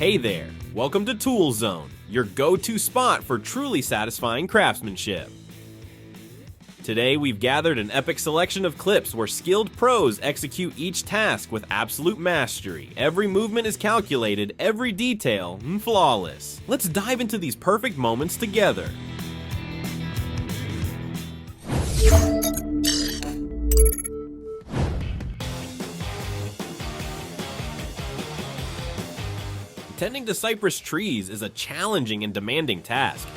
Hey there, welcome to Tool Zone, your go-to spot for truly satisfying craftsmanship. Today we've gathered an epic selection of clips where skilled pros execute each task with absolute mastery. Every movement is calculated, every detail flawless. Let's dive into these perfect moments together. Tending to cypress trees is a challenging and demanding task.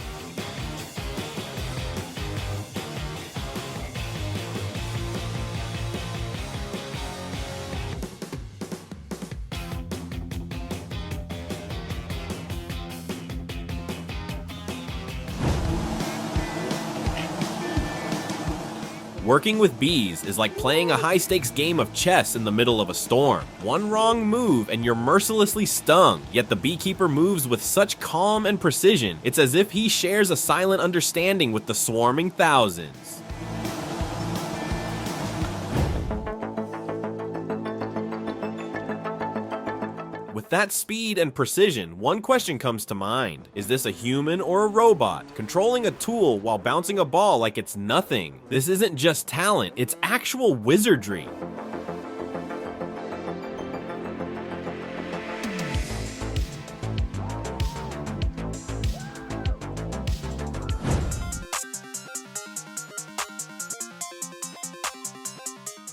Working with bees is like playing a high-stakes game of chess in the middle of a storm. One wrong move and you're mercilessly stung, yet the beekeeper moves with such calm and precision, it's as if he shares a silent understanding with the swarming thousands. With that speed and precision, one question comes to mind. Is this a human or a robot, controlling a tool while bouncing a ball like it's nothing? This isn't just talent, it's actual wizardry.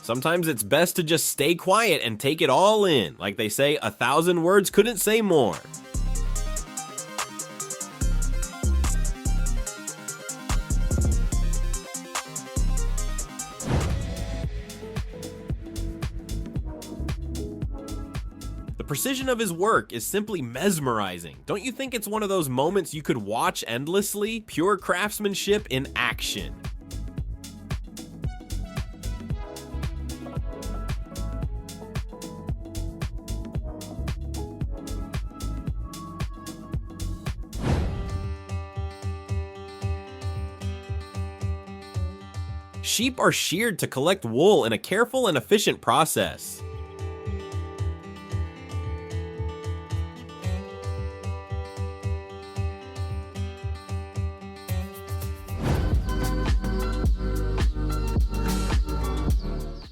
Sometimes it's best to just stay quiet and take it all in. Like they say, 1,000 words couldn't say more. The precision of his work is simply mesmerizing. Don't you think it's one of those moments you could watch endlessly? Pure craftsmanship in action. Sheep are sheared to collect wool in a careful and efficient process.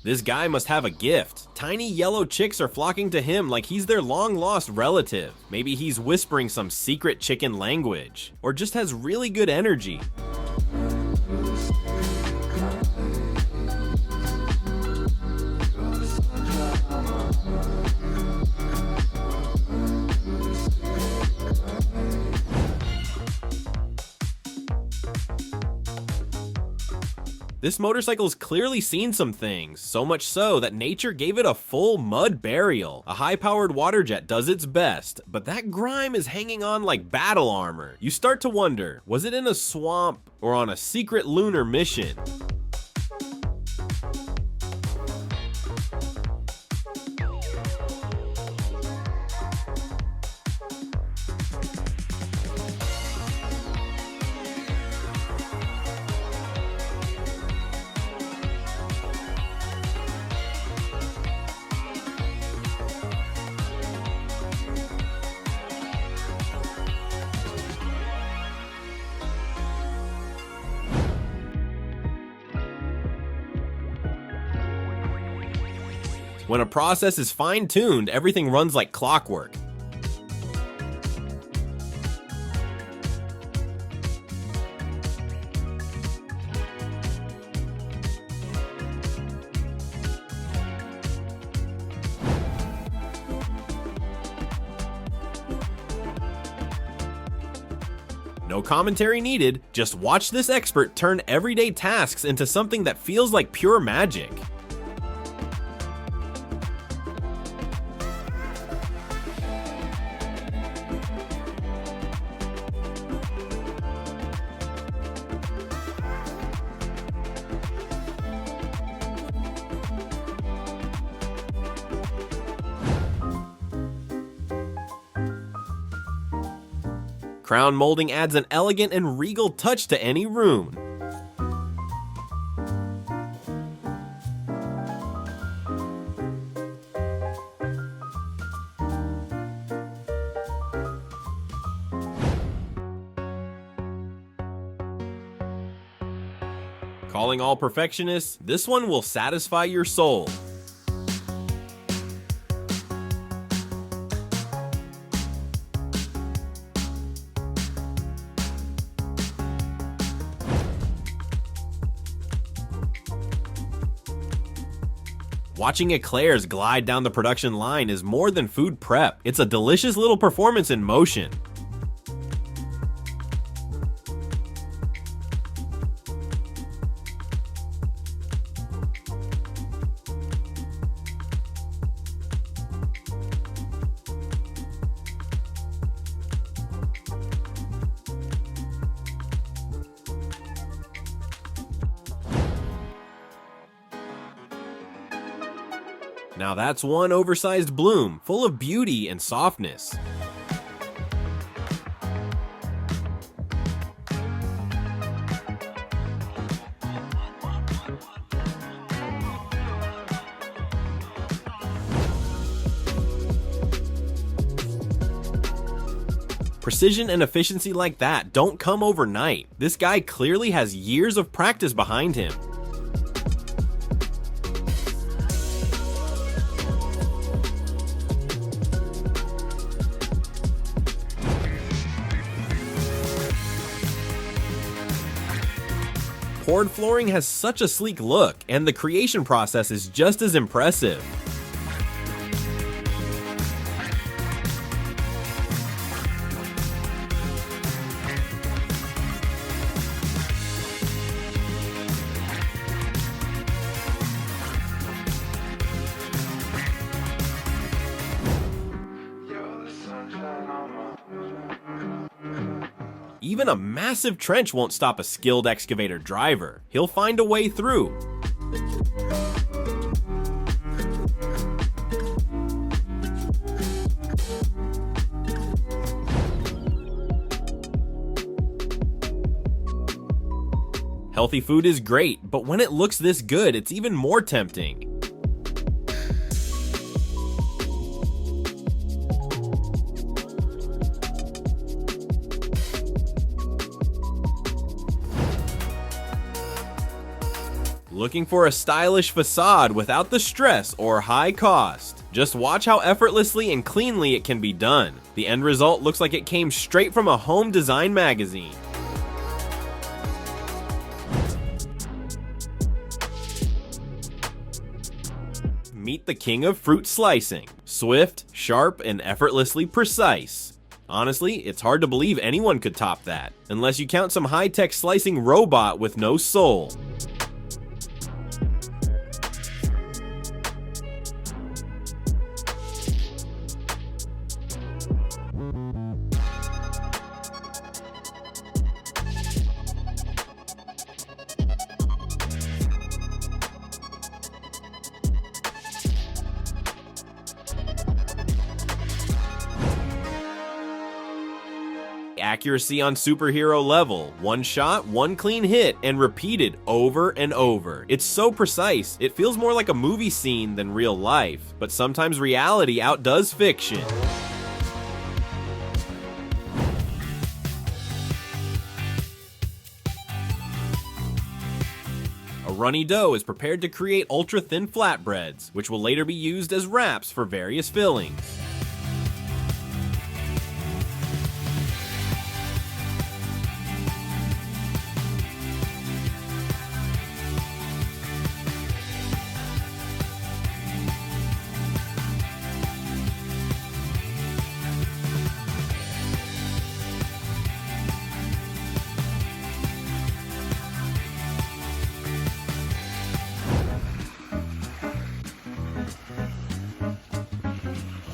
This guy must have a gift. Tiny yellow chicks are flocking to him like he's their long-lost relative. Maybe he's whispering some secret chicken language, or just has really good energy. This motorcycle's clearly seen some things, so much so that nature gave it a full mud burial. A high-powered water jet does its best, but that grime is hanging on like battle armor. You start to wonder, was it in a swamp or on a secret lunar mission? When a process is fine-tuned, everything runs like clockwork. No commentary needed, just watch this expert turn everyday tasks into something that feels like pure magic. Crown molding adds an elegant and regal touch to any room. Calling all perfectionists, this one will satisfy your soul. Watching eclairs glide down the production line is more than food prep. It's a delicious little performance in motion. Now that's one oversized bloom, full of beauty and softness. Precision and efficiency like that don't come overnight. This guy clearly has years of practice behind him. Poured flooring has such a sleek look, and the creation process is just as impressive. Even a massive trench won't stop a skilled excavator driver. He'll find a way through. Healthy food is great, but when it looks this good, it's even more tempting. Looking for a stylish facade without the stress or high cost? Just watch how effortlessly and cleanly it can be done. The end result looks like it came straight from a home design magazine. Meet the king of fruit slicing. Swift, sharp, and effortlessly precise. Honestly, it's hard to believe anyone could top that, unless you count some high-tech slicing robot with no soul. Accuracy on superhero level. One shot, one clean hit, and repeated over and over. It's so precise, it feels more like a movie scene than real life, but sometimes reality outdoes fiction. A runny dough is prepared to create ultra-thin flatbreads, which will later be used as wraps for various fillings.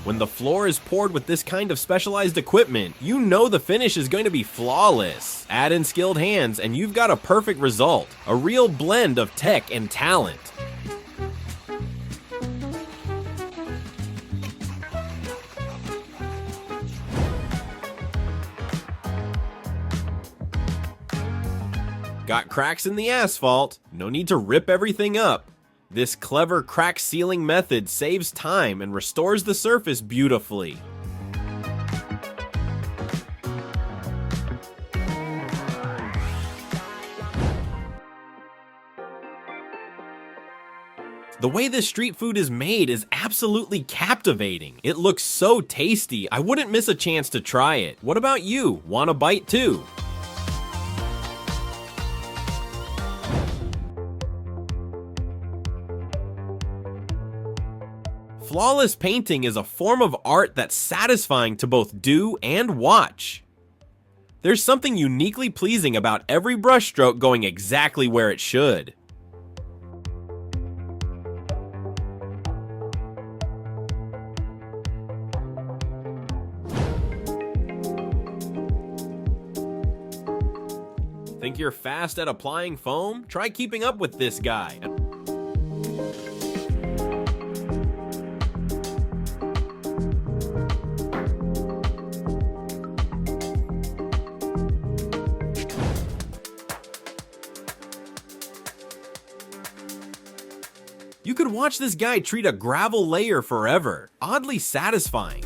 When the floor is poured with this kind of specialized equipment, you know the finish is going to be flawless. Add in skilled hands and you've got a perfect result. A real blend of tech and talent. Got cracks in the asphalt? No need to rip everything up. This clever crack sealing method saves time and restores the surface beautifully. The way this street food is made is absolutely captivating. It looks so tasty, I wouldn't miss a chance to try it. What about you? Want a bite too? Flawless painting is a form of art that's satisfying to both do and watch. There's something uniquely pleasing about every brushstroke going exactly where it should. Think you're fast at applying foam? Try keeping up with this guy. You could watch this guy treat a gravel layer forever. Oddly satisfying.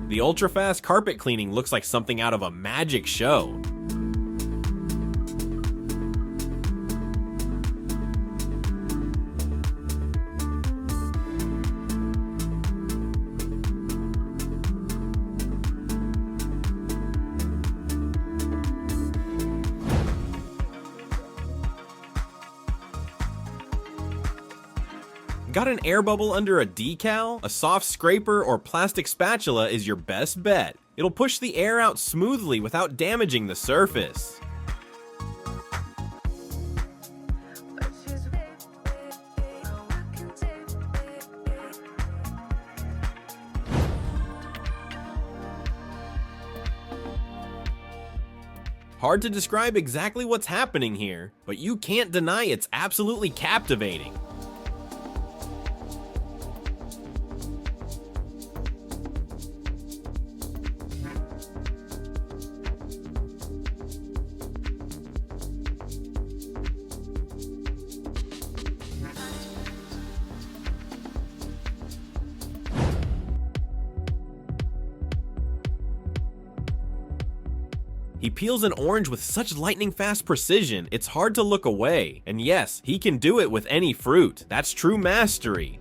The ultra-fast carpet cleaning looks like something out of a magic show. Got an air bubble under a decal? A soft scraper or plastic spatula is your best bet. It'll push the air out smoothly without damaging the surface. Hard to describe exactly what's happening here, but you can't deny it's absolutely captivating. He peels an orange with such lightning-fast precision, it's hard to look away. And yes, he can do it with any fruit. That's true mastery.